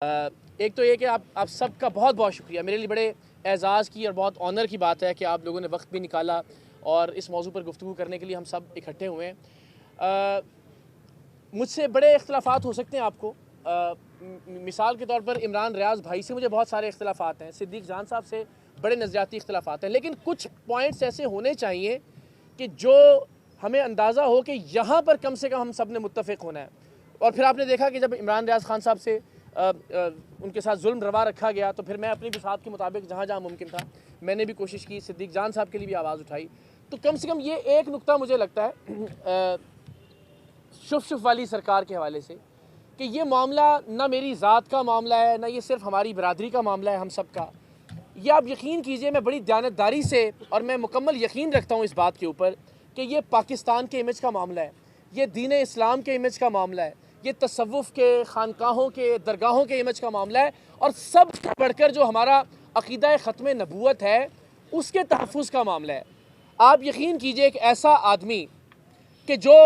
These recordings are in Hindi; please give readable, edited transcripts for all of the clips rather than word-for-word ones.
एक तो ये कि आप सबका बहुत बहुत शुक्रिया। मेरे लिए बड़े एज़ाज़ की और बहुत ऑनर की बात है कि आप लोगों ने वक्त भी निकाला और इस मौजू पर गुफ्तगू करने के लिए हम सब इकट्ठे हुए हैं। मुझसे बड़े इख्तिलाफ़ात हो सकते हैं आपको। मिसाल के तौर पर इमरान रियाज़ भाई से मुझे बहुत सारे इख्तिलाफ़ात हैं, सिद्दीक़ जान साहब से बड़े नज़रियाती इख्तिलाफ़ात हैं, लेकिन कुछ पॉइंट्स ऐसे होने चाहिए कि जो हमें अंदाज़ा हो कि यहाँ पर कम से कम हम सब ने मुत्तफ़िक़ होना है। और फिर आपने देखा कि जब इमरान रियाज़ खान साहब से उनके साथ जुल्म रवा रखा गया तो फिर मैं अपनी बिसात के मुताबिक जहाँ जहाँ मुमकिन था मैंने भी कोशिश की, सिद्दीक़ जान साहब के लिए भी आवाज़ उठाई। तो कम से कम ये एक नुक्ता मुझे लगता है शुफ वाली सरकार के हवाले से कि ये मामला ना मेरी ज़ात का मामला है, ना ये सिर्फ हमारी बरादरी का मामला है हम सब का। ये आप यकीन कीजिए, मैं बड़ी दयानतदारी से और मैं मुकम्मल यकीन रखता हूँ इस बात के ऊपर कि ये पाकिस्तान के इमेज का मामला है, ये दीन इस्लाम के इमेज का मामला है, ये तसव्वुफ़ के, ख़ानकाहों के, दरगाहों के इमेज का मामला है और सब बढ़कर जो हमारा अक़ीदा ख़त्म नबूवत है उसके तहफ़्फ़ुज़ का मामला है। आप यकीन कीजिए एक ऐसा आदमी कि जो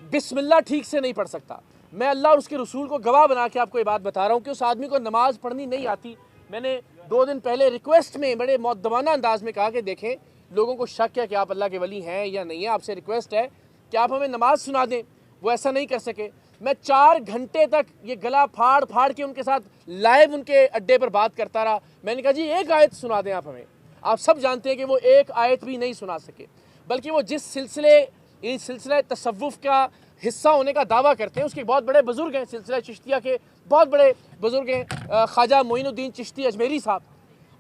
बिस्मिल्लाह ठीक से नहीं पढ़ सकता, मैं अल्लाह और उसके रसूल को गवाह बना के आपको ये बात बता रहा हूँ कि उस आदमी को नमाज़ पढ़नी नहीं आती। मैंने 2 दिन पहले रिक्वेस्ट में बड़े मुअद्दबाना अंदाज में कहा कि देखें, लोगों को शक है कि आप अल्लाह के वली हैं या नहीं है, आपसे रिक्वेस्ट है कि आप हमें नमाज़ सुना दें। वो ऐसा नहीं कर सके। मैं 4 घंटे तक ये गला फाड़ फाड़ के उनके साथ लाइव उनके अड्डे पर बात करता रहा। मैंने कहा जी एक आयत सुना दें आप हमें। आप सब जानते हैं कि वो एक आयत भी नहीं सुना सके, बल्कि वो जिस सिलसिला तसव्वुफ़ का हिस्सा होने का दावा करते हैं उसके बहुत बड़े बुज़ुर्ग हैं, सिलसिला चिश्तिया के बहुत बड़े बुज़ुर्ग हैं, ख्वाजा मोइनुद्दीन चिश्ती अजमेरी साहब।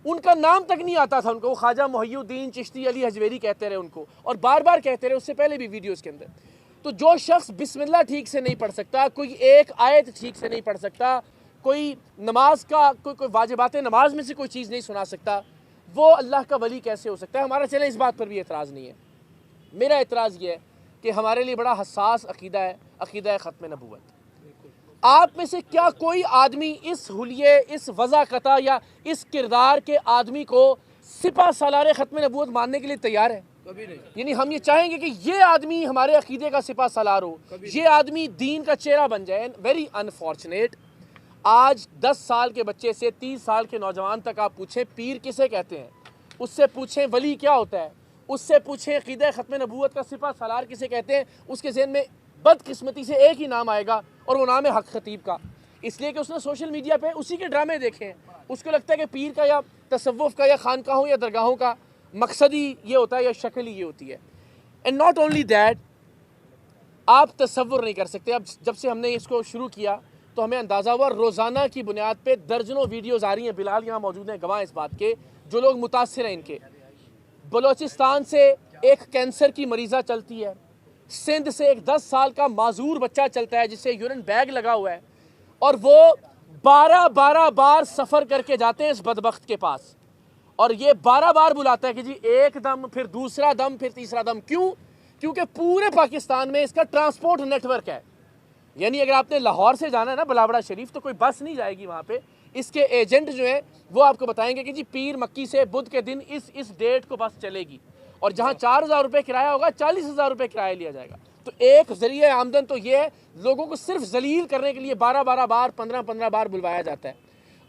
उनका नाम तक नहीं आता था उनको, वो ख्वाजा मोहिउद्दीन चिश्ती अली हजवेरी कहते रहे उनको, और बार बार कहते रहे, उससे पहले भी वीडियोज़ के अंदर। तो जो शख्स बिस्मिल्लाह ठीक से नहीं पढ़ सकता, कोई एक आयत ठीक से नहीं पढ़ सकता, कोई नमाज का कोई वाजिबात नमाज में से कोई चीज़ नहीं सुना सकता, वो अल्लाह का वली कैसे हो सकता है। हमारा चले इस बात पर भी एतराज़ नहीं है। मेरा एतराज़ ये है कि हमारे लिए बड़ा हसास अक़ीदा है, अक़ीदा ख़त्म नबूवत। आप में से क्या कोई आदमी इस हुलिये, इस वज़ाक़ता या इस किरदार के आदमी को सिपा सालार ख़त्म नबूवत मानने के लिए तैयार है? कभी नहीं। यानी हम ये चाहेंगे कि ये आदमी हमारे अक़ीदे का सिपा सालार हो, ये आदमी दीन का चेहरा बन जाए। Very unfortunate. आज 10 साल के बच्चे से 30 साल के नौजवान तक आप पूछें पीर किसे कहते हैं, उससे पूछें वली क्या होता है, उससे पूछें अक़ीदा ख़त्म नबूवत का सिपा सालार किसे कहते हैं, उसके ज़हन में बदकिस्मती से एक ही नाम आएगा और वो नाम है हक खतीब का। इसलिए कि उसने सोशल मीडिया पे उसी के ड्रामे देखे हैं। उसको लगता है कि पीर का या तसव्वुफ़ का या खानकाहों या दरगाहों का मकसद ही ये होता है या शक्ल ही ये होती है। एंड नॉट ओनली दैट, आप तसव्वुर नहीं कर सकते। अब जब से हमने इसको शुरू किया तो हमें अंदाज़ा हुआ, रोज़ाना की बुनियाद पर दर्जनों वीडियोज़ आ रही हैं। बिलाल यहाँ मौजूद हैं, गवाह इस बात के, जो लोग मुतासिर हैं इनके। बलोचिस्तान से एक कैंसर की मरीज़ा चलती है, सिंध से एक 10 साल का माजूर बच्चा चलता है जिसे यूरिन बैग लगा हुआ है, और वो 12 बार सफ़र करके जाते हैं इस बदबख्त के पास, और ये 12 बार बुलाता है कि जी एक दम, फिर दूसरा दम, फिर तीसरा दम। क्यों? क्योंकि पूरे पाकिस्तान में इसका ट्रांसपोर्ट नेटवर्क है। यानी अगर आपने लाहौर से जाना है ना बलावड़ा शरीफ, तो कोई बस नहीं जाएगी वहाँ पे। इसके एजेंट जो हैं वो आपको बताएंगे कि जी पीर मक्की से बुध के दिन इस डेट को बस चलेगी, और जहाँ 4,000 रुपये किराया होगा 40,000 रुपये किराया लिया जाएगा। तो एक ज़रिए आमदन तो ये है, लोगों को सिर्फ जलील करने के लिए 12 बार 15 बार बुलवाया जाता है।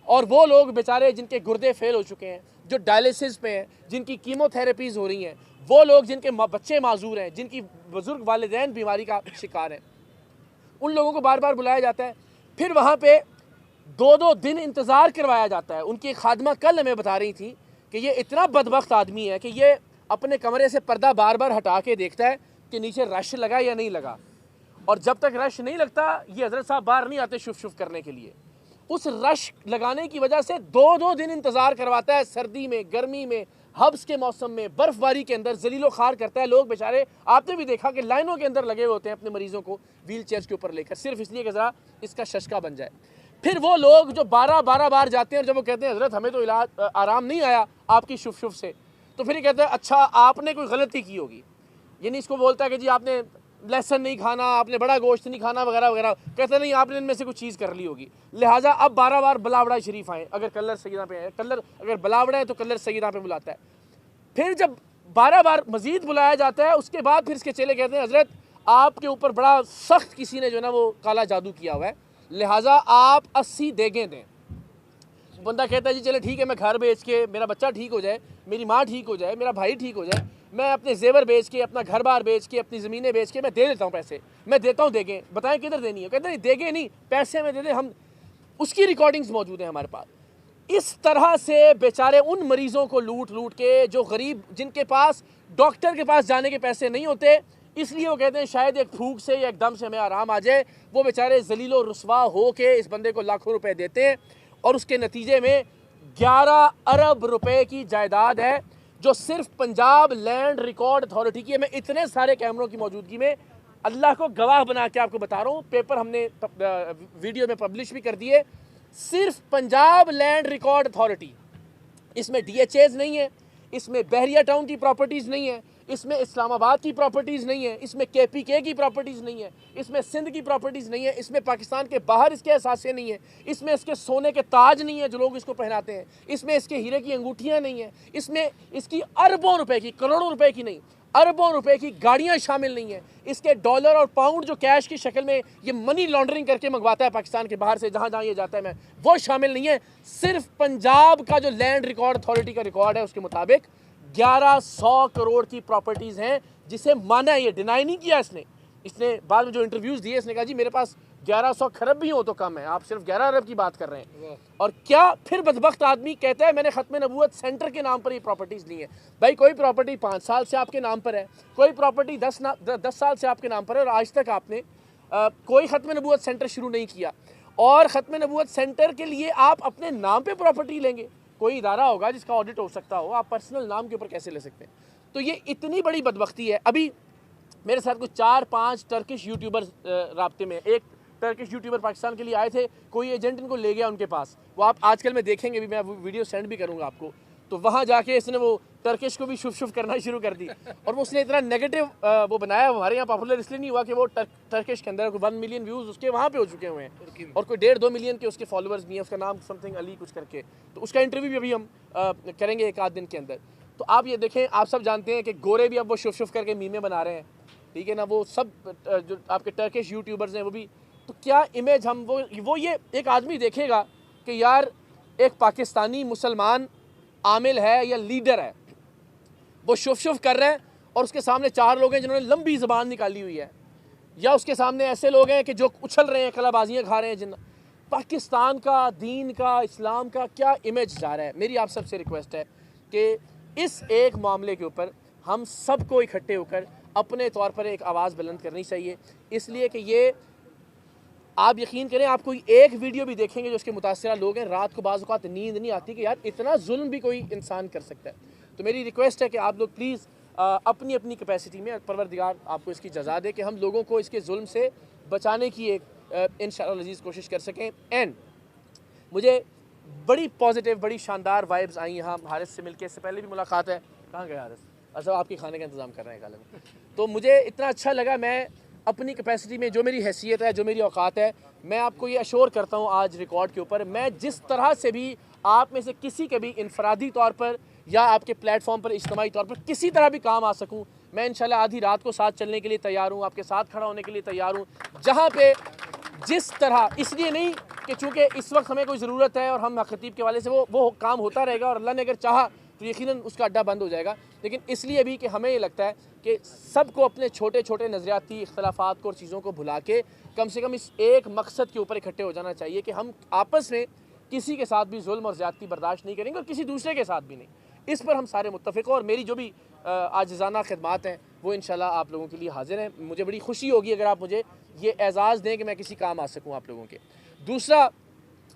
और वो लोग बेचारे जिनके गुर्दे फेल हो चुके हैं, जो डायलिसिस पे हैं, जिनकी कीमोथेरेपीज़ हो रही हैं, वो लोग जिनके बच्चे माजूर हैं, जिनकी बुजुर्ग वालिदैन बीमारी का शिकार हैं, उन लोगों को बार बार बुलाया जाता है। फिर वहाँ पे 2-2 दिन इंतज़ार करवाया जाता है। उनकी खादमा कल हमें बता रही थी कि ये इतना बदबख्त आदमी है कि ये अपने कमरे से पर्दा बार बार हटा के देखता है कि नीचे रश लगा या नहीं लगा, और जब तक रश नहीं लगता ये हज़रत साहब बाहर नहीं आते शुफ करने के लिए। उस रश लगाने की वजह से 2-2 दिन इंतज़ार करवाता है, सर्दी में, गर्मी में, हब्स के मौसम में, बर्फ़बारी के अंदर ज़लीलो ख़ार करता है। लोग बेचारे, आपने भी देखा कि लाइनों के अंदर लगे होते हैं अपने मरीज़ों को व्हील चेयर्स के ऊपर लेकर, सिर्फ इसलिए कि ज़रा इसका शशका बन जाए। फिर वो लोग जो 12 बार जाते हैं और जब वो कहते हैं हज़रत हमें तो इलाज आराम नहीं आया आपकी शुफ से, तो फिर ये कहते हैं अच्छा आपने कोई गलती की होगी। यानी इसको बोलता है कि जी आपने लहसुन नहीं खाना, आपने बड़ा गोश्त नहीं खाना वगैरह वगैरह। कहते नहीं आपने इनमें से कुछ चीज़ कर ली होगी, लिहाजा अब 12 बार बलावड़ा शरीफ आए। अगर कलर सैयदा पे है, कलर अगर बलावड़ा है तो कलर सैयदा पे बुलाता है। फिर जब 12 बार मजीद बुलाया जाता है, उसके बाद फिर इसके चेले कहते हैं हज़रत आपके ऊपर बड़ा सख्त किसी ने जो है ना वो काला जादू किया हुआ है, लिहाजा आप 80 देगें दें। बंदा कहता है जी चले ठीक है, मैं घर बेच के मेरा बच्चा ठीक हो जाए, मेरी माँ ठीक हो जाए, मेरा भाई ठीक हो जाए, मैं अपने जेवर बेच के, अपना घर बार बेच के, अपनी ज़मीनें बेच के मैं दे देता हूँ पैसे, मैं देता हूँ देंगे, बताएं किधर देनी है? कहते नहीं देंगे नहीं, पैसे में दे दे हम। उसकी रिकॉर्डिंग्स मौजूद हैं हमारे पास। इस तरह से बेचारे उन मरीजों को लूट लूट के, जो गरीब, जिनके पास डॉक्टर के पास जाने के पैसे नहीं होते, इसलिए वो कहते हैं शायद एक फूंक से या एकदम से हमें आराम आ जाए, वो बेचारे जलीलो रुस्वा हो के इस बंदे को लाखों रुपए देते हैं और उसके नतीजे में 11 अरब रुपए की जायदाद है जो सिर्फ पंजाब लैंड रिकॉर्ड अथॉरिटी की है। मैं इतने सारे कैमरों की मौजूदगी में अल्लाह को गवाह बना के आपको बता रहा हूँ, पेपर हमने वीडियो में पब्लिश भी कर दिए। सिर्फ पंजाब लैंड रिकॉर्ड अथॉरिटी, इसमें DHAs नहीं है, इसमें बहरिया टाउन की प्रॉपर्टीज़ नहीं है, इसमें इस्लामाबाद की प्रॉपर्टीज़ नहीं है, इसमें KPK की प्रॉपर्टीज़ नहीं है, इसमें सिंध की प्रॉपर्टीज़ नहीं है, इसमें पाकिस्तान के बाहर इसके असासे नहीं है, इसमें इसके सोने के ताज नहीं है जो लोग इसको पहनाते हैं, इसमें इसके हीरे की अंगूठियाँ नहीं है, इसमें इसकी अरबों रुपए की, करोड़ों रुपए की नहीं, अरबों रुपए की गाड़ियां शामिल नहीं है, इसके डॉलर और पाउंड जो कैश की शक्ल में ये मनी लॉन्ड्रिंग करके मंगवाता है पाकिस्तान के बाहर से, जहां जहां ये जाता है, मैं वो शामिल नहीं है। सिर्फ पंजाब का जो लैंड रिकॉर्ड अथॉरिटी का रिकॉर्ड है उसके मुताबिक 1100 करोड़ की प्रॉपर्टीज हैं, जिसे माना है, ये डिनाई नहीं किया इसने बाद में जो इंटरव्यूज़ दिए इसने कहा जी मेरे पास 1100 खरब भी हो तो कम है, आप सिर्फ 11 अरब की बात कर रहे हैं। और क्या फिर बदबख्त आदमी कहता है मैंने खत्म नबूवत सेंटर के नाम पर ये प्रॉपर्टीज़ ली है। भाई कोई प्रॉपर्टी 5 साल से आपके नाम पर है, कोई प्रॉपर्टी 10 साल से आपके नाम पर है, और आज तक आपने कोई खत्म नबूवत सेंटर शुरू नहीं किया। और ख़त्म नबूवत सेंटर के लिए आप अपने नाम पर प्रॉपर्टी लेंगे, कोई इदारा होगा जिसका ऑडिट हो सकता हो, आप पर्सनल नाम के ऊपर कैसे ले सकते हैं? तो ये इतनी बड़ी बदबख्ती है। अभी मेरे साथ कुछ 4-5 टर्किश यूट्यूबर राब्ते में, एक टर्किश यूट्यूबर पाकिस्तान के लिए आए थे, कोई एजेंट इनको ले गया उनके पास, वो आप आजकल में देखेंगे भी, मैं वीडियो सेंड भी करूंगा आपको। तो वहाँ जाके इसने वो टर्किश को भी शुभ शुभ करना शुरू कर दी, और वो उसने इतना नेगेटिव वो बनाया, हमारे यहाँ पॉपुलर इसलिए नहीं हुआ कि वो टर्किश के अंदर 1 मिलियन व्यूज़ उसके वहाँ पे हो चुके हुए हैं, और कोई 1.5-2 मिलियन के उसके फॉलोअर्स भी हैं, उसका नाम समथिंग अली कुछ करके। तो उसका इंटरव्यू भी अभी हम करेंगे 1 आध दिन के अंदर। तो आप ये देखें, आप सब जानते हैं कि गोरे भी अब वो शुभ शुभ करके मीमे बना रहे हैं, ठीक है ना, वो सब जो आपके टर्किश यूट्यूबर्स हैं वो भी। तो क्या इमेज हम वो ये एक आदमी देखेगा कि यार एक पाकिस्तानी मुसलमान आमिल है या लीडर है, वो शुभ शुभ कर रहे हैं, और उसके सामने 4 लोग हैं जिन्होंने लंबी ज़बान निकाली हुई है, या उसके सामने ऐसे लोग हैं कि जो उछल रहे हैं, कलाबाजियाँ खा रहे हैं, जिन पाकिस्तान का, दीन का, इस्लाम का क्या इमेज जा रहा है। मेरी आप सबसे रिक्वेस्ट है कि इस एक मामले के ऊपर हम सबको इकट्ठे होकर अपने तौर पर एक आवाज़ बुलंद करनी चाहिए, इसलिए कि ये आप यकीन करें, आप कोई एक वीडियो भी देखेंगे जो उसके मुतासिर लोग हैं, रात को बाज़ औक़ात नींद नहीं आती कि यार इतना जुल्म भी कोई इंसान कर सकता है। तो मेरी रिक्वेस्ट है कि आप लोग प्लीज़ अपनी अपनी कैपेसिटी में, परवरदिगार आपको इसकी जज़ा दे कि हम लोगों को इसके जुल्म से बचाने की एक इंशाअल्लाह अज़ीज़ कोशिश कर सकें। एंड मुझे बड़ी पॉजिटिव, बड़ी शानदार वाइब्स आई यहाँ हारिस से मिलके। इससे पहले भी मुलाकात है, कहाँ गए हारिस? अच्छा, आपके खाने का इंतज़ाम कर रहे हैं काले में। तो मुझे इतना अच्छा लगा, मैं अपनी कैपेसिटी में, जो मेरी हैसियत है, जो मेरी औकात है, मैं आपको ये अश्योर करता हूँ आज रिकॉर्ड के ऊपर, मैं जिस तरह से भी आप में से किसी के भी इनफरादी तौर पर या आपके प्लेटफॉर्म पर इज्तिमाई तौर पर किसी तरह भी काम आ सकूँ, मैं इंशाल्लाह आधी रात को साथ चलने के लिए तैयार हूँ, आपके साथ खड़ा होने के लिए तैयार हूँ। जहाँ पे जिस तरह, इसलिए नहीं कि चूँकि इस वक्त हमें कोई ज़रूरत है और हम खतीब के वाले से वो काम होता रहेगा, और अल्लाह ने अगर चाहा तो यकीनन उसका अड्डा बंद हो जाएगा, लेकिन इसलिए भी कि हमें ये लगता है कि सबको अपने छोटे छोटे नज़रियाती इख्तलाफात को और चीज़ों को भुला के कम से कम इस एक मकसद के ऊपर इकट्ठे हो जाना चाहिए कि हम आपस में किसी के साथ भी जुल्म और ज़्यादती बर्दाश्त नहीं करेंगे, और किसी दूसरे के साथ भी नहीं। इस पर हम सारे मुत्तफ़िक़ हो, और मेरी जो भी आजिज़ाना खिदमात हैं वो इंशाल्लाह आप लोगों के लिए हाजिर हैं। मुझे बड़ी खुशी होगी अगर आप मुझे ये एज़ाज़ दें कि मैं किसी काम आ सकूँ आप लोगों के। दूसरा,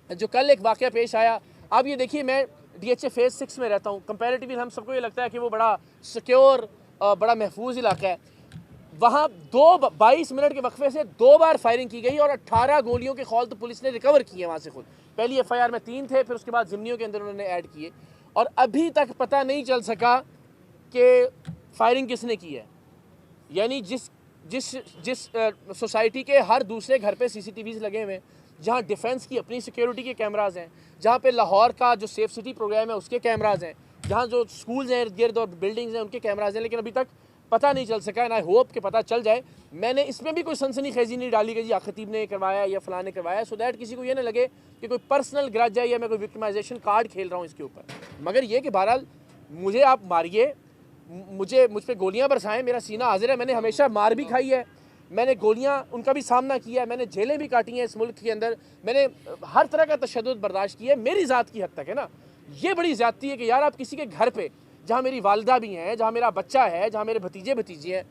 जो कल एक वाक़या पेश आया, आप ये देखिए, मैं DHA फेज़ 6 में रहता हूँ। कंपैरेटिवली हम सबको ये लगता है कि वो बड़ा सिक्योर, बड़ा महफूज इलाका है। वहाँ 22 मिनट के वक्फे से 2 बार फायरिंग की गई, और 18 गोलियों के खौल तो पुलिस ने रिकवर किए वहाँ से खुद। पहली FIR में 3 थे, फिर उसके बाद ज़िमनियों के अंदर उन्होंने ऐड किए, और अभी तक पता नहीं चल सका कि फायरिंग किसने की है। यानी जिस सोसाइटी के हर दूसरे घर पे CCTVs लगे हुए हैं, जहाँ डिफेंस की अपनी सिक्योरिटी के कैमराज हैं, जहाँ पे लाहौर का जो सेफ सिटी प्रोग्राम है उसके कैमराज हैं, जहाँ जो स्कूल्स हैं इर्द गिर्द और बिल्डिंग्स हैं उनके कैमराज हैं, लेकिन अभी तक पता नहीं चल सका, एंड आई होप कि पता चल जाए। मैंने इसमें भी कोई सनसनीखेजी नहीं डाली कि जी खतीब ने करवाया या फलां ने करवाया, सो दैट किसी को ये ना लगे कि कोई पर्सनल ग्रज है या मैं कोई विक्टिमाइजेशन कार्ड खेल रहा हूँ इसके ऊपर। मगर ये कि बहरहाल मुझे आप मारिए, मुझ पर गोलियाँ बरसाएँ, मेरा सीना हाजिर है। मैंने हमेशा मार भी खाई है, मैंने गोलियाँ उनका भी सामना किया है, मैंने जेलें भी काटी हैं इस मुल्क के अंदर, मैंने हर तरह का तशद्दुद बर्दाश्त किया है, मेरी ज़ात की हद तक है ना। ये बड़ी ज़्यादती है कि यार आप किसी के घर पे, जहाँ मेरी वालदा भी हैं, जहाँ मेरा बच्चा है, जहाँ मेरे भतीजे भतीजे हैं,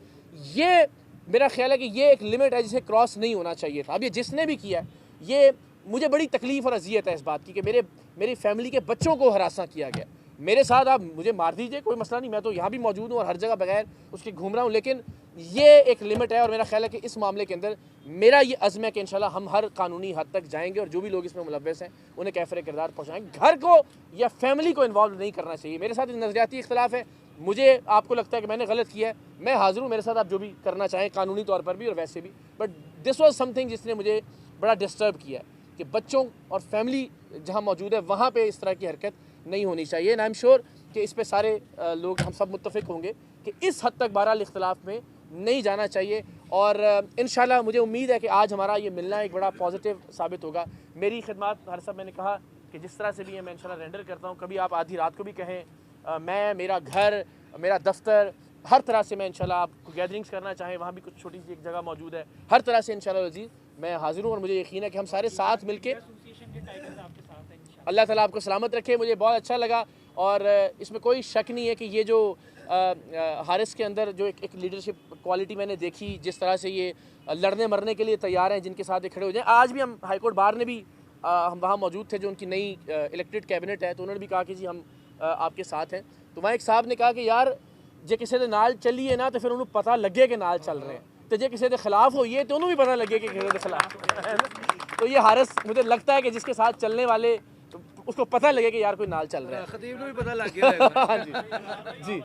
ये मेरा ख्याल है कि ये एक लिमिट है जिसे क्रॉस नहीं होना चाहिए था। अब ये जिसने भी किया है, ये मुझे बड़ी तकलीफ़ और अजियत है इस बात की कि मेरी फैमिली के बच्चों को हरासा किया गया। मेरे साथ आप मुझे मार दीजिए, कोई मसला नहीं, मैं तो यहाँ भी मौजूद हूँ और हर जगह बगैर उसके घूम रहा हूँ, लेकिन ये एक लिमिट है। और मेरा ख्याल है कि इस मामले के अंदर मेरा ये अज़्म है कि इंशाल्लाह हम हर कानूनी हद तक जाएंगे और जो भी लोग इसमें मुलव्वस हैं उन्हें कैफ़र किरदार पहुँचाएंगे। घर को या फैमिली को इन्वॉल्व नहीं करना चाहिए। मेरे साथ नज़रियाती इख्तलाफ है, मुझे आपको लगता है कि मैंने गलत किया है, मैं हाज़िर हूँ, मेरे साथ आप जो भी करना चाहें कानूनी तौर पर भी और वैसे भी। बट दिस वॉज समथिंग जिसने मुझे बड़ा डिस्टर्ब किया है कि बच्चों और फैमिली जहाँ मौजूद है वहाँ पर इस तरह की हरकत नहीं होनी चाहिए। एंड आई एम श्योर कि इस पे सारे लोग हम सब मुत्तफ़िक होंगे कि इस हद तक बहरहाल इख्तलाफ में नहीं जाना चाहिए। और इंशाल्लाह मुझे उम्मीद है कि आज हमारा ये मिलना एक बड़ा पॉजिटिव साबित होगा। मेरी खिदमत हर सब मैंने कहा कि जिस तरह से भी है मैं इंशाल्लाह रेंडर करता हूँ। कभी आप आधी रात को भी कहें, मैं, मेरा घर, मेरा दफ्तर, हर तरह से मैं इंशाल्लाह आप गैदरिंग्स करना चाहें, वहाँ भी कुछ छोटी सी एक जगह मौजूद है, हर तरह से इंशाल्लाह अजीज़ मैं हाज़िर हूँ। और मुझे यकीन है कि हम सारे साथ मिल के, अल्लाह ताला आपको सलामत रखे। मुझे बहुत अच्छा लगा और इसमें कोई शक नहीं है कि ये जो हारिस के अंदर जो एक लीडरशिप क्वालिटी मैंने देखी, जिस तरह से ये लड़ने मरने के लिए तैयार हैं, जिनके साथ ये खड़े हो जाएं। आज भी हम हाई कोर्ट बार ने भी हम वहाँ मौजूद थे, जो उनकी नई इलेक्टेड कैबिनेट है, तो उन्होंने भी कहा कि जी हम आपके साथ हैं। तो वहाँ एक साहब ने कहा कि यार जे किसी के नाल चलिए ना तो फिर उन्होंने पता लगे कि नाल चल रहे हैं, तो जे किसी के खिलाफ होइए तो उन्होंने भी पता लगे कि किसी के खिलाफ। तो ये हारिस मुझे लगता है कि जिसके साथ चलने वाले उसको पता लगे कि यार कोई नाल चल रहा है। खतीब को भी पता लग गया। हाँ जी जी।